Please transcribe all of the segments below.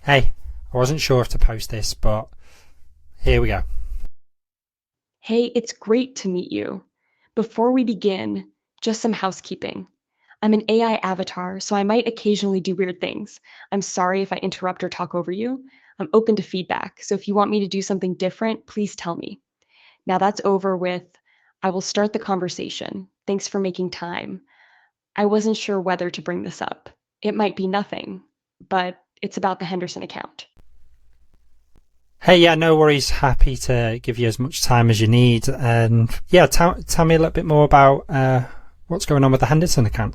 Hey, I wasn't sure if to post this, but here we go. Hey, it's great to meet you. Before we begin, just some housekeeping. I'm an AI avatar, so I might occasionally do weird things. I'm sorry if I interrupt or talk over you. I'm open to feedback, so if you want me to do something different, please tell me. Now that's over with. I will start the conversation. Thanks for making time. I wasn't sure whether to bring this up. It might be nothing, but it's about the Henderson account. Hey, yeah, no worries. Happy to give you as much time as you need. And yeah, tell me a little bit more about what's going on with the Henderson account.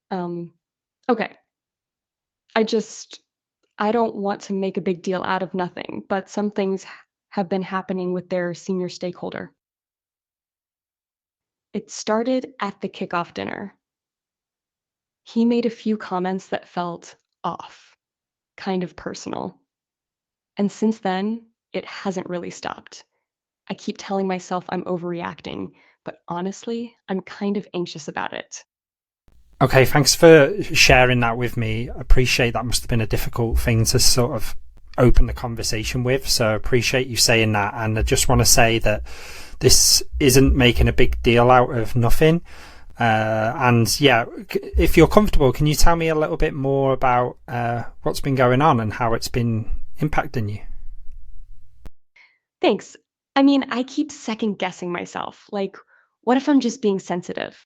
Um, okay. I just I don't want to make a big deal out of nothing, but some things have been happening with their senior stakeholder. It started at the kickoff dinner. He made a few comments that felt off, kind of personal. And since then, it hasn't really stopped. I keep telling myself I'm overreacting, but honestly, I'm kind of anxious about it. Okay, thanks for sharing that with me. I appreciate that must have been a difficult thing to sort of open the conversation with. So I appreciate you saying that. And I just want to say that this isn't making a big deal out of nothing. And yeah, if you're comfortable, can you tell me a little bit more about what's been going on and how it's been impacting you? Thanks. I mean, I keep second guessing myself. Like, what if I'm just being sensitive?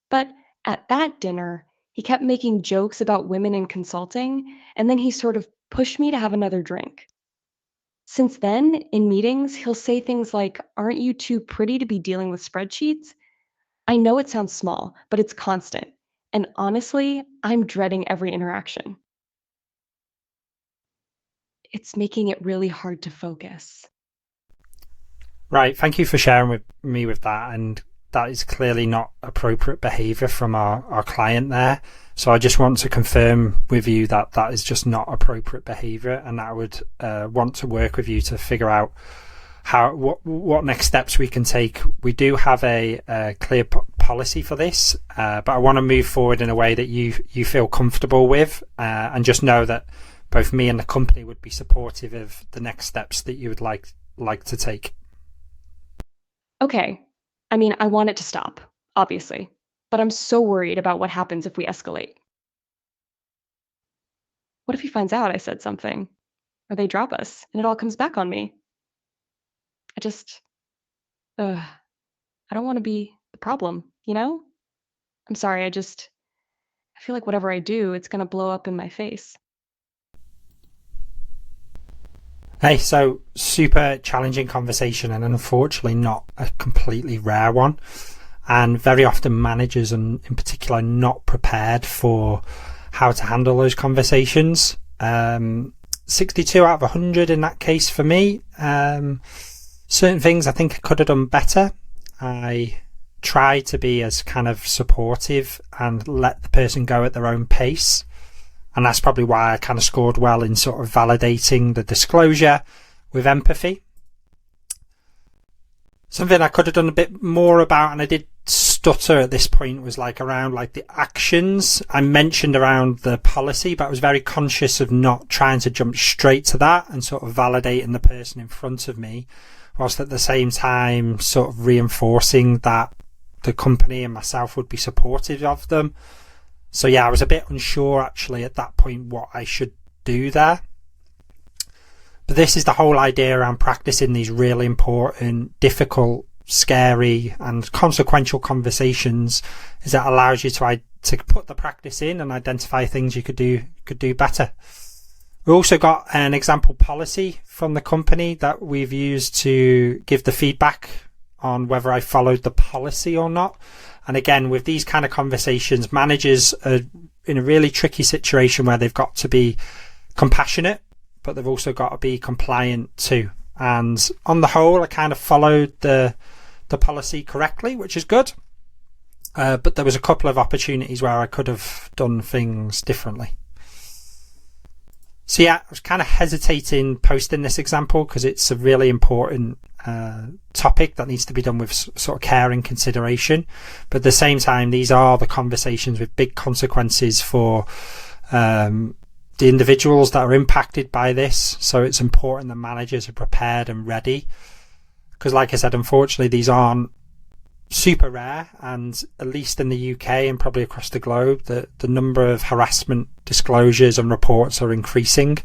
But at that dinner, he kept making jokes about women in consulting, and then he sort of pushed me to have another drink. Since then, in meetings, he'll say things like, "Aren't you too pretty to be dealing with spreadsheets?" I know it sounds small, but it's constant. And honestly, I'm dreading every interaction. It's making it really hard to focus. Right. Thank you for sharing with me with that. And that is clearly not appropriate behavior from our client there. So I just want to confirm with you that that is just not appropriate behavior. And I would want to work with you to figure out what next steps we can take. We do have a clear policy for this, but I want to move forward in a way that you feel comfortable with, and just know that both me and the company would be supportive of the next steps that you would like to take. Okay, I mean, I want it to stop, obviously, but I'm so worried about what happens if we escalate. What if he finds out I said something? Or they drop us and it all comes back on me? I just, I don't want to be the problem, you know? I'm sorry, I feel like whatever I do, it's gonna blow up in my face. Hey, so super challenging conversation, and unfortunately not a completely rare one. And very often managers, and in particular, are not prepared for how to handle those conversations. 62 out of 100 in that case for me. Certain things I think I could have done better. I try to be as kind of supportive and let the person go at their own pace. And that's probably why I kind of scored well in sort of validating the disclosure with empathy. Something I could have done a bit more about, and I did stutter at this point, was like around like the actions I mentioned around the policy, but I was very conscious of not trying to jump straight to that and sort of validating the person in front of me, whilst at the same time sort of reinforcing that the company and myself would be supportive of them. So yeah, I was a bit unsure actually at that point what I should do there. But this is the whole idea around practicing these really important, difficult, scary and consequential conversations, is that allows you to put the practice in and identify things you could do better. We also got an example policy from the company that we've used to give the feedback on whether I followed the policy or not. And again, with these kind of conversations, managers are in a really tricky situation where they've got to be compassionate, but they've also got to be compliant too. And on the whole, I kind of followed the policy correctly, which is good. But there was a couple of opportunities where I could have done things differently. So yeah, I was kind of hesitating posting this example because it's a really important topic that needs to be done with sort of care and consideration. But at the same time, these are the conversations with big consequences for the individuals that are impacted by this. So it's important that managers are prepared and ready. Because like I said, unfortunately, these aren't super rare, and at least in the UK and probably across the globe, the number of harassment disclosures and reports are increasing.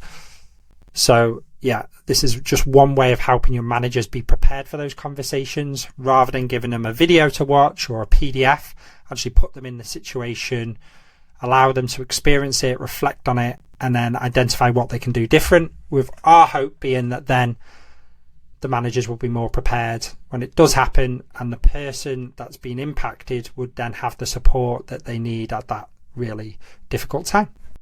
So yeah, this is just one way of helping your managers be prepared for those conversations. Rather than giving them a video to watch or a PDF, actually put them in the situation, allow them to experience it, reflect on it, and then identify what they can do different, with our hope being that then the managers will be more prepared when it does happen, and the person that's been impacted would then have the support that they need at that really difficult time.